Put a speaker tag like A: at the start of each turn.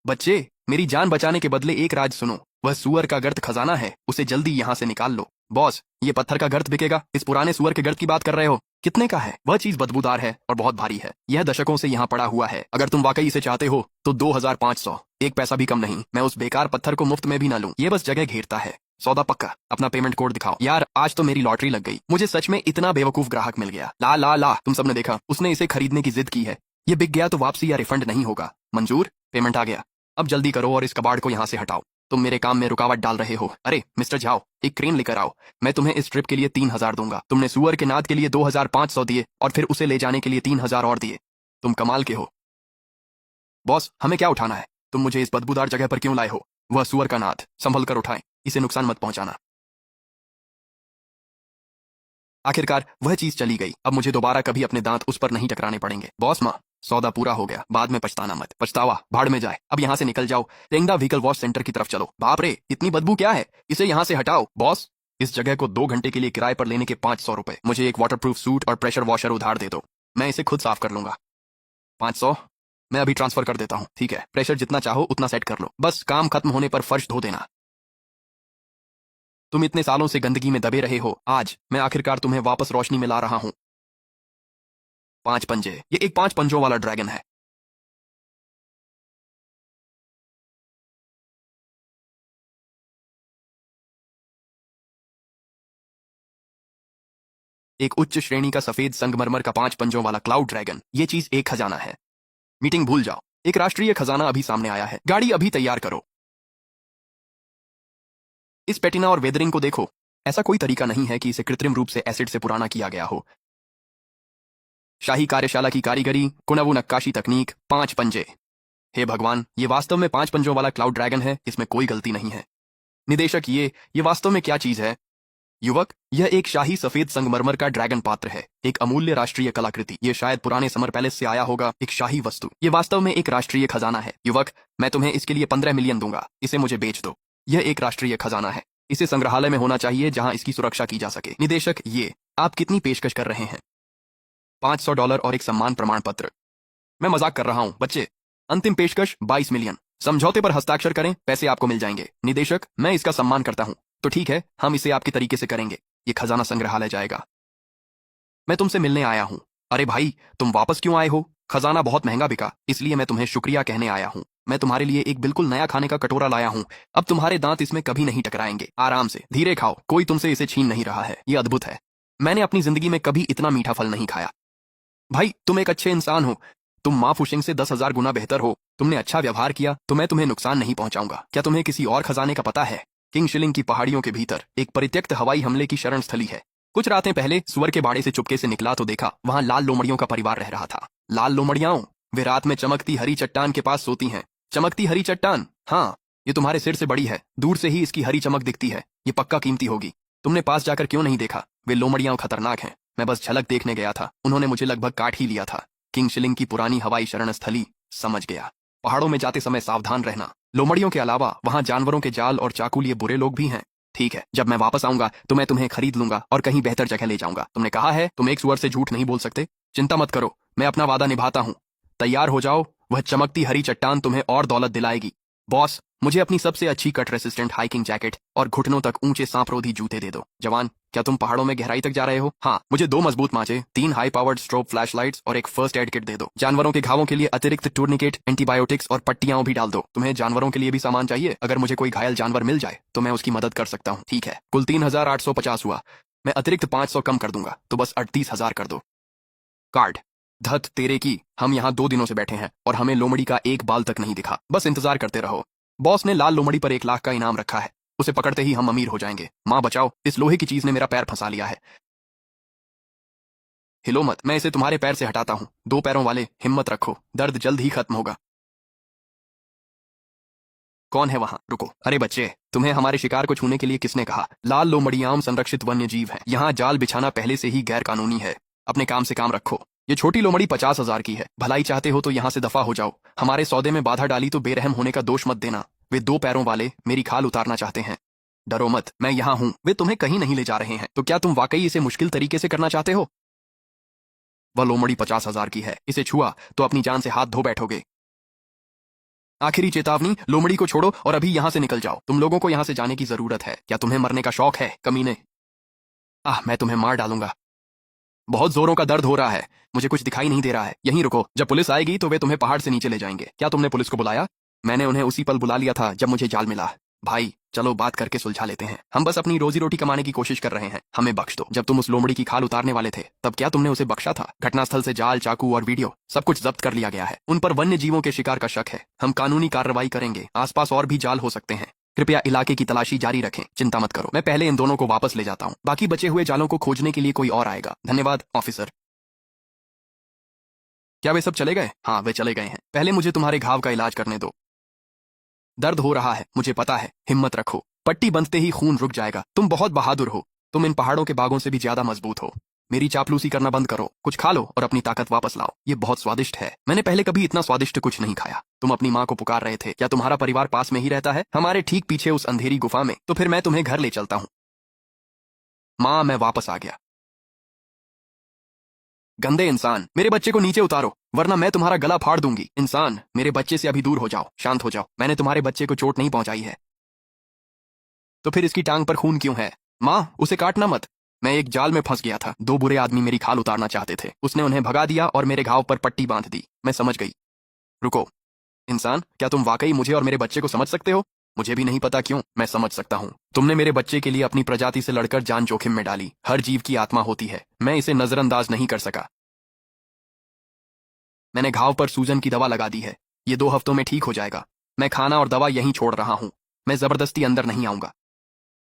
A: बच्चे, मेरी जान बचाने के बदले एक राज सुनो। वह सुअर का गर्त खजाना है, उसे जल्दी यहाँ से निकाल लो। बॉस, ये पत्थर का गर्त बिकेगा? इस पुराने सुअर के गर्त की बात कर रहे हो? कितने का है? वह चीज बदबूदार है और बहुत भारी है। यह दशकों से यहाँ पड़ा हुआ है। अगर तुम वाकई इसे चाहते हो तो 2500, एक पैसा भी कम नहीं। मैं उस बेकार पत्थर को मुफ्त में भी ना लूं। ये बस जगह घेरता है। सौदा पक्का। अपना पेमेंट कोड दिखाओ। यार, आज तो मेरी लॉटरी लग गई। मुझे सच में इतना बेवकूफ ग्राहक मिल गया। ला ला ला, तुम सबने देखा, उसने इसे खरीदने की जिद की है। ये बिक गया तो वापसी या रिफंड नहीं होगा। मंजूर? पेमेंट आ गया। अब जल्दी करो और इस कबाड़ को यहाँ से हटाओ। तुम मेरे काम में रुकावट डाल रहे हो। अरे मिस्टर झाओ, एक क्रेन लेकर आओ। मैं तुम्हें इस ट्रिप के लिए 3000 दूंगा। तुमने सुअर के नाद के लिए 2500 दिए और फिर उसे ले जाने के लिए 3000 और दिए। तुम कमाल के हो। बॉस, हमें क्या उठाना है? तुम मुझे इस बदबूदार जगह पर क्यों लाए हो? वह सुअर का नाद, संभल कर उठाएं। इसे नुकसान मत पहुंचाना। आखिरकार वह चीज चली गई। अब मुझे दोबारा कभी अपने दांत उस पर नहीं टकराने पड़ेंगे। बॉस माँ, सौदा पूरा हो गया, बाद में पछताना मत। पछतावा भाड़ में जाए। अब यहाँ से निकल जाओ। टेंगडा व्हीकल वॉश सेंटर की तरफ चलो। बाप रे, इतनी बदबू क्या है? इसे यहाँ से हटाओ। बॉस, इस जगह को 2 घंटे के लिए किराए पर लेने के 500 रुपए। मुझे एक वाटरप्रूफ सूट और प्रेशर वॉशर उधार दे दो। मैं इसे खुद साफ कर लूंगा। 500? मैं अभी ट्रांसफर कर देता हूँ। ठीक है, प्रेशर जितना चाहो उतना सेट कर लो। बस काम खत्म होने पर फर्श धो देना। तुम इतने सालों से गंदगी में दबे रहे हो, आज मैं आखिरकार तुम्हें वापस रोशनी में ला रहा हूं। 5 पंजे, ये एक 5 पंजों वाला ड्रैगन है। एक उच्च श्रेणी का सफेद संगमरमर का 5 पंजों वाला क्लाउड ड्रैगन। ये चीज एक खजाना है। मीटिंग भूल जाओ। एक राष्ट्रीय खजाना अभी सामने आया है। गाड़ी अभी तैयार करो। इस पेटिना और वेदरिंग को देखो। ऐसा कोई तरीका नहीं है कि इसे कृत्रिम रूप से एसिड से पुराना किया गया हो। शाही कार्यशाला की कारीगरी, कुनवु नक्काशी तकनीक, 5 पंजे। हे भगवान, ये वास्तव में 5 पंजों वाला क्लाउड ड्रैगन है। इसमें कोई गलती नहीं है। निदेशक, ये वास्तव में क्या चीज है? युवक, यह एक शाही सफेद संगमरमर का ड्रैगन पात्र है। एक अमूल्य राष्ट्रीय कलाकृति। ये शायद पुराने समर पैलेस से आया होगा। एक शाही वस्तु। ये वास्तव में एक राष्ट्रीय खजाना है। युवक, मैं तुम्हें इसके लिए 15 मिलियन दूंगा। इसे मुझे बेच दो। यह एक राष्ट्रीय खजाना है। इसे संग्रहालय में होना चाहिए जहां इसकी सुरक्षा की जा सके। निदेशक, ये आप कितनी पेशकश कर रहे हैं? $500 और एक सम्मान प्रमाण पत्र। मैं मजाक कर रहा हूं बच्चे। अंतिम पेशकश 22 मिलियन। समझौते पर हस्ताक्षर करें, पैसे आपको मिल जाएंगे। निदेशक, मैं इसका सम्मान करता हूं। तो ठीक है, हम इसे आपके तरीके से करेंगे। ये खजाना संग्रहालय जाएगा। मैं तुमसे मिलने आया हूं। अरे भाई, तुम वापस क्यों आए हो? खजाना बहुत महंगा बिका, इसलिए मैं तुम्हें शुक्रिया कहने आया हूं। मैं तुम्हारे लिए एक बिल्कुल नया खाने का कटोरा लाया हूं। अब तुम्हारे दांत इसमें कभी नहीं टकराएंगे। आराम से, धीरे खाओ। कोई तुमसे इसे छीन नहीं रहा है। ये अद्भुत है। मैंने अपनी जिंदगी में कभी इतना मीठा फल नहीं खाया। भाई, तुम एक अच्छे इंसान हो। तुम माँ फुशिंग से 10,000 गुना बेहतर हो। तुमने अच्छा व्यवहार किया तो मैं तुम्हें नुकसान नहीं पहुंचाऊंगा। क्या तुम्हें किसी और खजाने का पता है? किंग शिलिंग की पहाड़ियों के भीतर एक परित्यक्त हवाई हमले की शरण स्थली है। कुछ रातें पहले सुअर के बाड़े से चुपके से निकला तो देखा वहां लाल लोमड़ियों का परिवार रह रहा था। लाल लोमड़ियाओं, वे रात में चमकती हरी चट्टान के पास सोती हैं। चमकती हरी चट्टान? हाँ, ये तुम्हारे सिर से बड़ी है। दूर से ही इसकी हरी चमक दिखती है। ये पक्का कीमती होगी। तुमने पास जाकर क्यों नहीं देखा? वे लोमड़ियां खतरनाक हैं। मैं बस झलक देखने गया था। उन्होंने मुझे लगभग काट ही लिया था। किंग शिलिंग की पुरानी हवाई शरण स्थली। समझ गया। पहाड़ों में जाते समय सावधान रहना। लोमड़ियों के अलावा वहां जानवरों के जाल और चाकू लिए बुरे लोग भी हैं। ठीक है, जब मैं वापस आऊंगा तो मैं तुम्हें खरीद लूंगा और कहीं बेहतर जगह ले जाऊंगा। तुमने कहा है तुम एक सुअर से झूठ नहीं बोल सकते। चिंता मत करो, मैं अपना वादा निभाता हूं। तैयार हो जाओ, वह चमकती हरी चट्टान तुम्हें और दौलत दिलाएगी। बॉस, मुझे अपनी सबसे अच्छी कट रेसिस्टेंट हाइकिंग जैकेट और घुटनों तक ऊंचे सांपरोधी जूते दे दो। जवान, क्या तुम पहाड़ों में गहराई तक जा रहे हो? हाँ, मुझे 2 मजबूत माचे, 3 हाई पावर्ड स्ट्रोब फ्लैशलाइट्स और एक फर्स्ट एड किट दे दो। जानवरों के घावों के लिए अतिरिक्त टूर्निकेट, एंटीबायोटिक्स और पट्टियां भी डाल दो। तुम्हें जानवरों के लिए भी सामान चाहिए? अगर मुझे कोई घायल जानवर मिल जाए तो मैं उसकी मदद कर सकता हूँ। ठीक है, कुल 3850 हुआ। मैं अतिरिक्त 500 कम कर दूंगा, तो बस 38,000 कर दो। कार्ड। धत तेरे की, हम यहाँ 2 दिनों से बैठे हैं और हमें लोमड़ी का एक बाल तक नहीं दिखा। बस इंतजार करते रहो। बॉस ने लाल लोमड़ी पर 1 लाख का इनाम रखा है। उसे पकड़ते ही हम अमीर हो जाएंगे। माँ बचाओ, इस लोहे की चीज ने मेरा पैर फंसा लिया है। हिलो मत, मैं इसे तुम्हारे पैर से हटाता हूँ। 2 पैरों वाले, हिम्मत रखो, दर्द जल्द ही खत्म होगा। कौन है वहां? रुको। अरे बच्चे, तुम्हें हमारे शिकार को छूने के लिए किसने कहा? लाल लोमड़ियाम संरक्षित वन्य जीव है। यहाँ जाल बिछाना पहले से ही गैर कानूनी है। अपने काम से काम रखो। ये छोटी लोमड़ी 50,000 की है। भलाई चाहते हो तो यहाँ से दफा हो जाओ। हमारे सौदे में बाधा डाली तो बेरहम होने का दोष मत देना। वे 2 पैरों वाले मेरी खाल उतारना चाहते हैं। डरो मत, मैं यहाँ हूँ। वे तुम्हें कहीं नहीं ले जा रहे हैं। तो क्या तुम वाकई इसे मुश्किल तरीके से करना चाहते हो? वह लोमड़ी 50,000 की है। इसे छुआ तो अपनी जान से हाथ धो बैठोगे। आखिरी चेतावनी, लोमड़ी को छोड़ो और अभी यहाँ से निकल जाओ। तुम लोगों को यहाँ से जाने की जरूरत है। क्या तुम्हें मरने का शौक है, कमीने? मैं तुम्हें मार डालूंगा। बहुत जोरों का दर्द हो रहा है, मुझे कुछ दिखाई नहीं दे रहा है। यहीं रुको, जब पुलिस आएगी तो वे तुम्हें पहाड़ से नीचे ले जाएंगे। क्या तुमने पुलिस को बुलाया? मैंने उन्हें उसी पल बुला लिया था जब मुझे जाल मिला। भाई चलो बात करके सुलझा लेते हैं। हम बस अपनी रोजी रोटी कमाने की कोशिश कर रहे हैं, हमें बख्श दो। जब तुम उस लोमड़ी की खाल उतारने वाले थे तब क्या तुमने उसे बख्शा था? घटनास्थल से जाल, चाकू और वीडियो सब कुछ जब्त कर लिया गया है। उन पर वन्य जीवों के शिकार का शक है। हम कानूनी कार्रवाई करेंगे। आसपास और भी जाल हो सकते हैं। कृपया इलाके की तलाशी जारी रखें। चिंता मत करो, मैं पहले इन दोनों को वापस ले जाता हूँ। बाकी बचे हुए जालों को खोजने के लिए कोई और आएगा। धन्यवाद ऑफिसर। क्या वे सब चले गए? हाँ, वे चले गए हैं। पहले मुझे तुम्हारे घाव का इलाज करने दो। दर्द हो रहा है, मुझे पता है। हिम्मत रखो, पट्टी बंधते ही खून रुक जाएगा। तुम बहुत बहादुर हो। तुम इन पहाड़ों के बागों से भी ज्यादा मजबूत हो। मेरी चापलूसी करना बंद करो, कुछ खा लो और अपनी ताकत वापस लाओ। ये बहुत स्वादिष्ट है। मैंने पहले कभी इतना स्वादिष्ट कुछ नहीं खाया। तुम अपनी माँ को पुकार रहे थे। क्या तुम्हारा परिवार पास में ही रहता है? हमारे ठीक पीछे उस अंधेरी गुफा में। तो फिर मैं तुम्हें घर ले चलता हूँ। माँ, मैं वापस आ गया। गंदे इंसान, मेरे बच्चे को नीचे उतारो वरना मैं तुम्हारा गला फाड़ दूंगी। इंसान, मेरे बच्चे से अभी दूर हो जाओ। शांत हो जाओ। मैंने तुम्हारे बच्चे को चोट नहीं पहुंचाई है। तो फिर इसकी टांग पर खून क्यों है? माँ, उसे काटना मत। मैं एक जाल में फंस गया था। दो बुरे आदमी मेरी खाल उतारना चाहते थे। उसने उन्हें भगा दिया और मेरे घाव पर पट्टी बांध दी। मैं समझ गई। रुको। इंसान, क्या तुम वाकई मुझे और मेरे बच्चे को समझ सकते हो? मुझे भी नहीं पता क्यों, मैं समझ सकता हूँ। तुमने मेरे बच्चे के लिए अपनी प्रजाति से लड़कर जान जोखिम में डाली। हर जीव की आत्मा होती है, मैं इसे नजरअंदाज नहीं कर सका। मैंने घाव पर सूजन की दवा लगा दी है। ये 2 हफ्तों में ठीक हो जाएगा। मैं खाना और दवा यहीं छोड़ रहा हूँ। मैं जबरदस्ती अंदर नहीं आऊंगा।